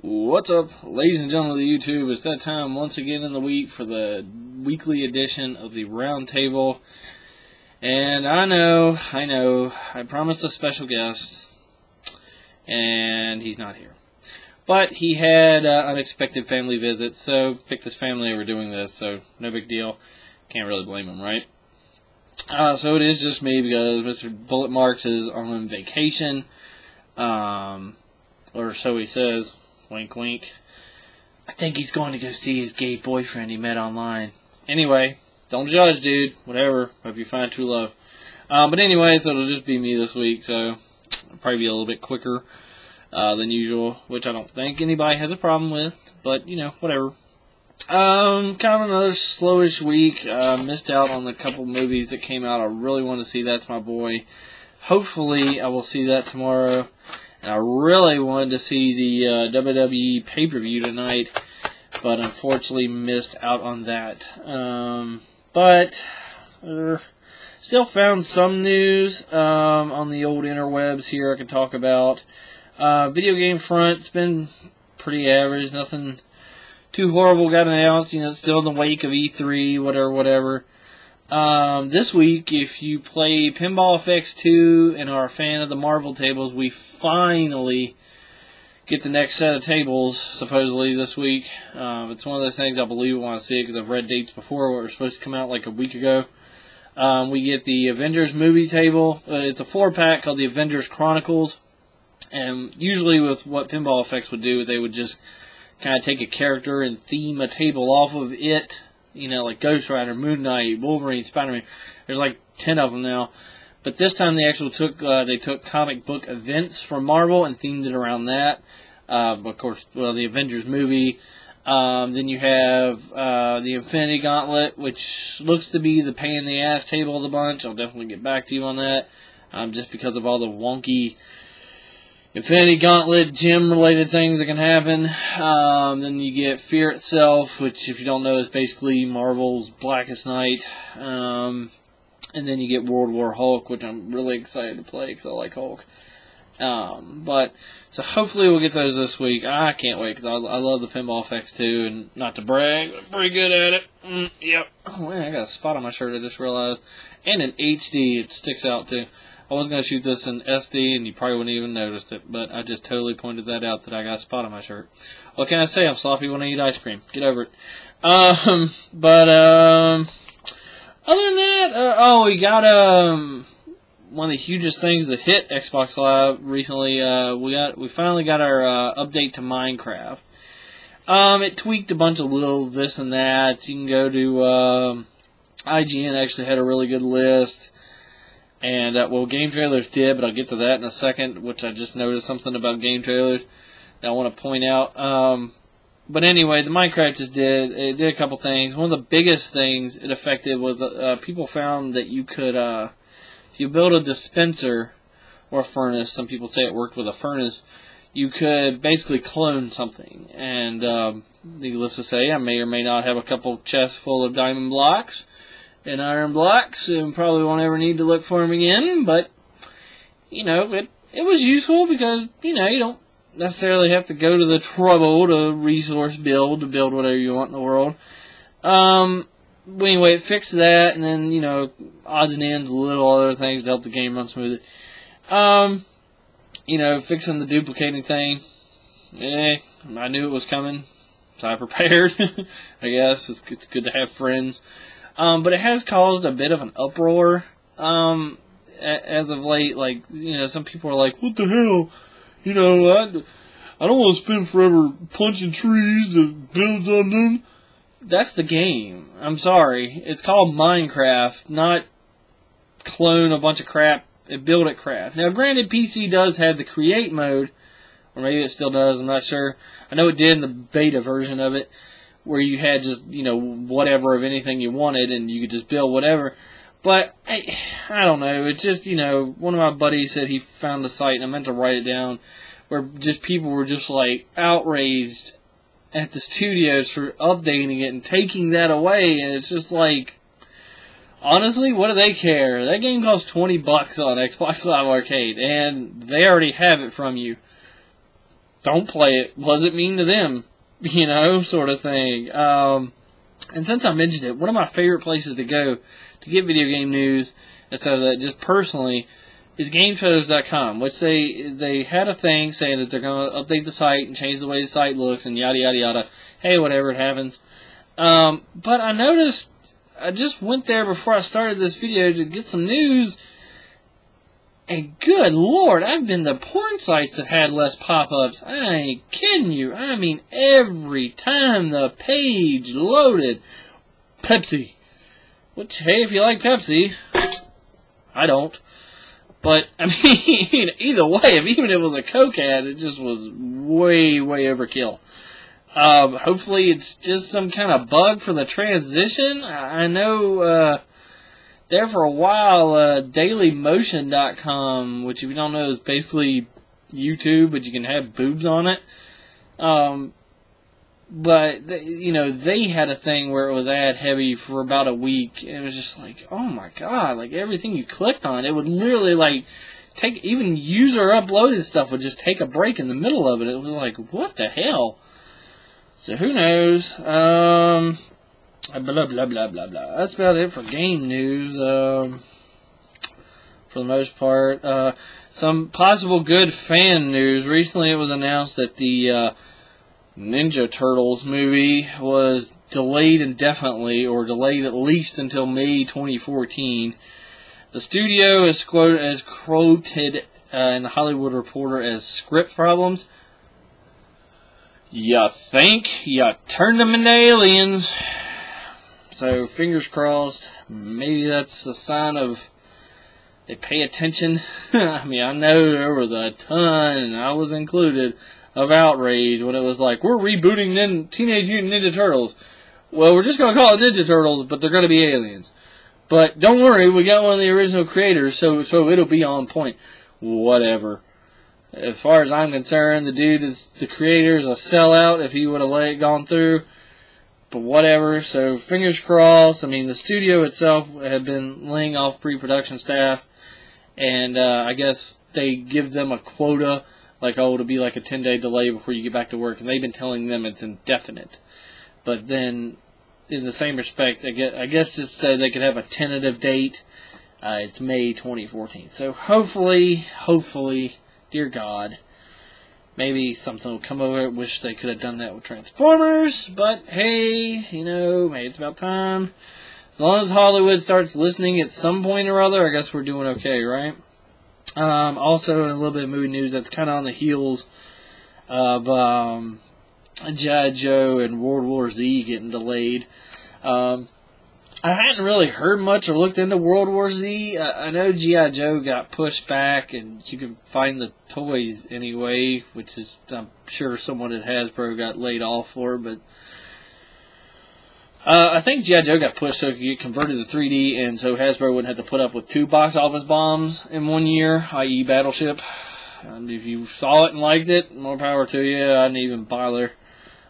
What's up, ladies and gentlemen of the YouTube? It's that time once again in the week for the weekly edition of the Roundtable. And I know, I promised a special guest, and he's not here. But he had unexpected family visits, so picked his family over doing this, so no big deal. Can't really blame him, right? So it is just me because Mr. Bullet Marks is on vacation, or so he says. Wink, wink. I think he's going to go see his gay boyfriend he met online. Anyway, don't judge, dude. Whatever. Hope you find true love. But anyway, so it'll just be me this week, so I'll probably be a little bit quicker than usual, which I don't think anybody has a problem with, but, you know, whatever. Kind of another slowish week. Missed out on a couple movies that came out. I really want to see That's My Boy. Hopefully, I will see that tomorrow. And I really wanted to see the WWE pay-per-view tonight, but unfortunately missed out on that. Still found some news on the old interwebs here I can talk about. Video game front, it's been pretty average, nothing too horrible got announced. You know, it's still in the wake of E3, whatever. This week, if you play Pinball FX 2 and are a fan of the Marvel tables, we finally get the next set of tables, supposedly, this week. It's one of those things I believe I want to see it because I've read dates before where it was supposed to come out like a week ago. We get the Avengers movie table. It's a 4-pack called the Avengers Chronicles. And usually with what Pinball FX would do, they would just kind of take a character and theme a table off of it. You know, like Ghost Rider, Moon Knight, Wolverine, Spider-Man. There's like 10 of them now. But this time they actually took comic book events from Marvel and themed it around that. Of course, well, the Avengers movie. Then you have the Infinity Gauntlet, which looks to be the pain-in-the-ass table of the bunch. I'll definitely get back to you on that. Just because of all the wonky Infinity Gauntlet, gym-related things that can happen. Then you get Fear itself, which, if you don't know, is basically Marvel's Blackest Night. And then you get World War Hulk, which I'm really excited to play because I like Hulk. So hopefully we'll get those this week. I can't wait because I love the Pinball FX too, and not to brag, but I'm pretty good at it. Yep. Oh man, I got a spot on my shirt I just realized. And in HD, it sticks out too. I was going to shoot this in SD, and you probably wouldn't even noticed it, but I just totally pointed that out that I got a spot on my shirt. What can I say? I'm sloppy when I eat ice cream. Get over it. Other than that, we got one of the hugest things that hit Xbox Live recently. We finally got our update to Minecraft. It tweaked a bunch of little this and that. You can go to IGN. Actually had a really good list. And, well, game trailers did, but I'll get to that in a second, which I just noticed something about game trailers that I want to point out. But anyway, the Minecraft just did a couple things. One of the biggest things it affected was people found that you could, if you build a dispenser or a furnace, some people say it worked with a furnace, you could basically clone something. And needless to say, I may or may not have a couple chests full of diamond blocks and iron blocks, and probably won't ever need to look for them again, but, you know, it was useful because, you know, you don't necessarily have to go to the trouble to resource build, to build whatever you want in the world. Anyway, it fixed that, and then, you know, odds and ends, little other things to help the game run smooth. You know, fixing the duplicating thing, I knew it was coming, so I prepared. I guess it's good to have friends. But it has caused a bit of an uproar, as of late. Like, you know, some people are like, what the hell? You know, I don't want to spend forever punching trees that builds on them. That's the game. I'm sorry. It's called Minecraft, not clone a bunch of crap and build it crap. Now, granted, PC does have the create mode, or maybe it still does, I'm not sure. I know it did in the beta version of it, where you had just, you know, whatever of anything you wanted, and you could just build whatever. But, I don't know, it's just, you know, one of my buddies said he found a site, and I meant to write it down, where just people were just, like, outraged at the studios for updating it and taking that away, and it's just like, honestly, what do they care? That game costs $20 on Xbox Live Arcade, and they already have it from you. don't play it. What does it mean to them? You know, sort of thing. And since I mentioned it, one of my favorite places to go to get video game news, instead of that, just personally, is GamePhotos.com, which they had a thing saying that they're going to update the site and change the way the site looks and yada, yada, yada. Hey, whatever, it happens. But I noticed, I just went there before I started this video to get some news, and good lord, I've been to porn sites that had less pop-ups. I ain't kidding you. I mean, every time the page loaded, Pepsi. Which, hey, if you like Pepsi, I don't. But, I mean, either way, even if it was a Coke ad, it just was way, way overkill. Hopefully it's just some kind of bug for the transition. I know, there for a while, dailymotion.com, which if you don't know is basically YouTube, but you can have boobs on it. But, they had a thing where it was ad heavy for about a week, and it was just like, oh my god, like everything you clicked on, it would literally like take, even user uploaded stuff would just take a break in the middle of it. It was like, what the hell? So who knows? Blah, blah, blah, blah, blah. That's about it for game news, for the most part. Some possible good fan news. Recently it was announced that the Ninja Turtles movie was delayed indefinitely, or delayed at least until May 2014. The studio is quoted in the Hollywood Reporter as script problems. You think you turned them into aliens. So, fingers crossed. Maybe that's a sign of they pay attention. I mean, I know there was a ton, and I was included, of outrage when it was like, we're rebooting Teenage Mutant Ninja Turtles. Well, we're just going to call it Ninja Turtles, but they're going to be aliens. But don't worry, we got one of the original creators, so it'll be on point. Whatever. As far as I'm concerned, the dude the creator is a sellout if he would have let it gone through. But whatever, so fingers crossed. I mean, the studio itself had been laying off pre-production staff, and I guess they give them a quota, like, oh, it'll be like a 10-day delay before you get back to work, and they've been telling them it's indefinite. But then, in the same respect, I guess just so they could have a tentative date, it's May 2014. So hopefully, dear God, maybe something will come over it. Wish they could have done that with Transformers, but hey, maybe it's about time. As long as Hollywood starts listening at some point or other, I guess we're doing okay, right? Also, in a little bit of movie news, that's kind of on the heels of G.I. Joe and World War Z getting delayed. I hadn't really heard much or looked into World War Z. I know G.I. Joe got pushed back, and you can find the toys anyway, which is, I'm sure someone at Hasbro got laid off for, but I think G.I. Joe got pushed so it could get converted to 3D, and so Hasbro wouldn't have to put up with 2 box office bombs in 1 year, i.e. Battleship. And if you saw it and liked it, more power to you. I didn't even bother.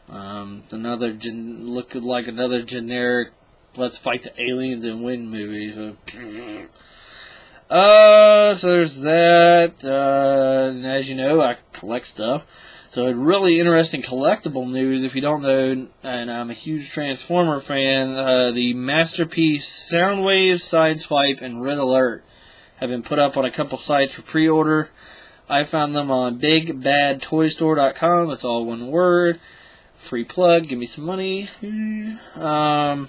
Looked like another generic let's fight the aliens and win movie. So there's that. And as you know, I collect stuff. So a really interesting collectible news, if you don't know, and I'm a huge Transformer fan, the Masterpiece Soundwave, Sideswipe, and Red Alert have been put up on a couple sites for pre-order. I found them on BigBadToyStore.com. It's all one word. Free plug. Give me some money. And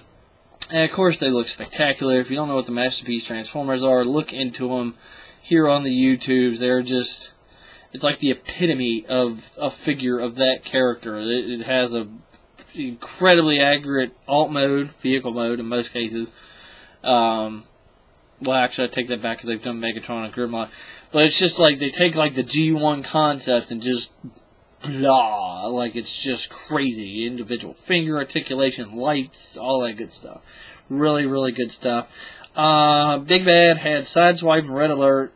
of course, they look spectacular. If you don't know what the Masterpiece Transformers are, look into them here on the YouTubes. They're just, it's like the epitome of a figure of that character. It has a incredibly accurate alt mode, vehicle mode in most cases. Well, actually, I take that back because they've done Megatron and Grimlock. But it's just like they take like the G1 concept and just blah, like it's just crazy. Individual finger articulation, lights, all that good stuff. Really, really good stuff. Big Bad had Sideswipe and Red Alert.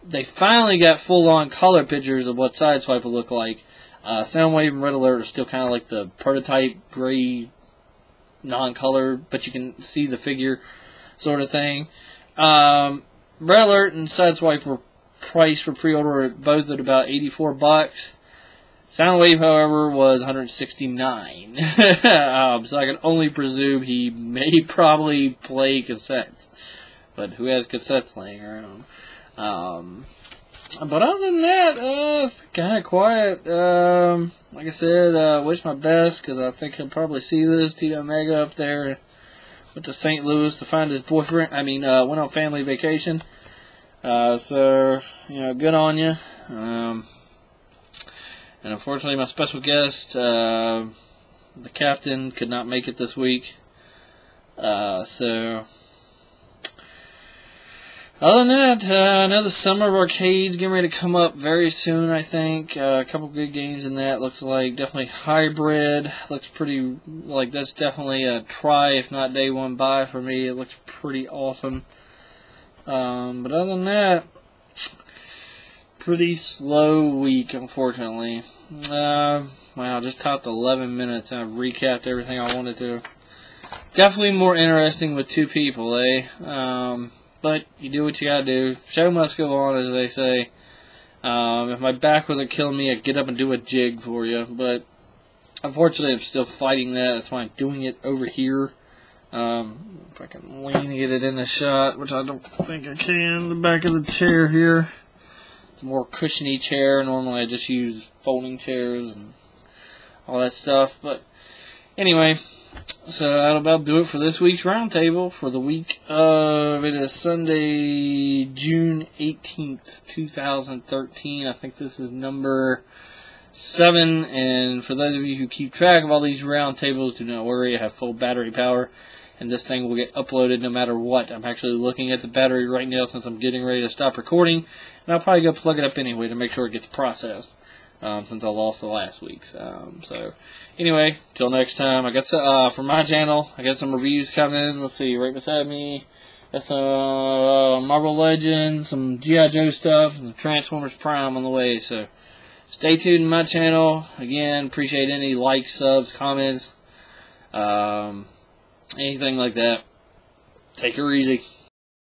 They finally got full-on color pictures of what Sideswipe will look like. Soundwave and Red Alert are still kind of like the prototype gray non-color, but you can see the figure sort of thing. Red Alert and Sideswipe were priced for pre-order both at about $84. Soundwave, however, was 169. So I can only presume he may probably play cassettes. But who has cassettes laying around? But other than that, it's kind of quiet. Like I said, wish my best, because I think he'll probably see this. Tito Omega up there went to St. Louis to find his boyfriend. Went on family vacation. So, good on you. And unfortunately, my special guest, the captain, could not make it this week. So, other than that, another summer of arcades getting ready to come up very soon, I think. A couple good games in that, looks like. Definitely Hybrid. Looks pretty, like that's definitely a try, if not day one buy for me. It looks pretty awesome. But other than that, pretty slow week, unfortunately. Wow, just topped 11 minutes and I've recapped everything I wanted to. Definitely more interesting with two people, eh? But you do what you gotta do. Show must go on, as they say. If my back wasn't killing me, I'd get up and do a jig for you. But unfortunately, I'm still fighting that. That's why I'm doing it over here. If I can lean to get it in the shot, which I don't think I can. The back of the chair here. It's a more cushiony chair. Normally I just use folding chairs and all that stuff. But anyway, so that'll about do it for this week's Roundtable for the week of, it is Sunday, June 18th, 2013. I think this is number 7. And for those of you who keep track of all these Roundtables, do not worry, I have full battery power. And this thing will get uploaded no matter what. I'm actually looking at the battery right now since I'm getting ready to stop recording. And I'll probably go plug it up anyway to make sure it gets processed. Since I lost the last week's. So, anyway, till next time. I got some, for my channel, I got some reviews coming. Let's see, right beside me. Got some Marvel Legends, some G.I. Joe stuff, and some Transformers Prime on the way. So, stay tuned to my channel. Again, appreciate any likes, subs, comments. Anything like that. Take her easy.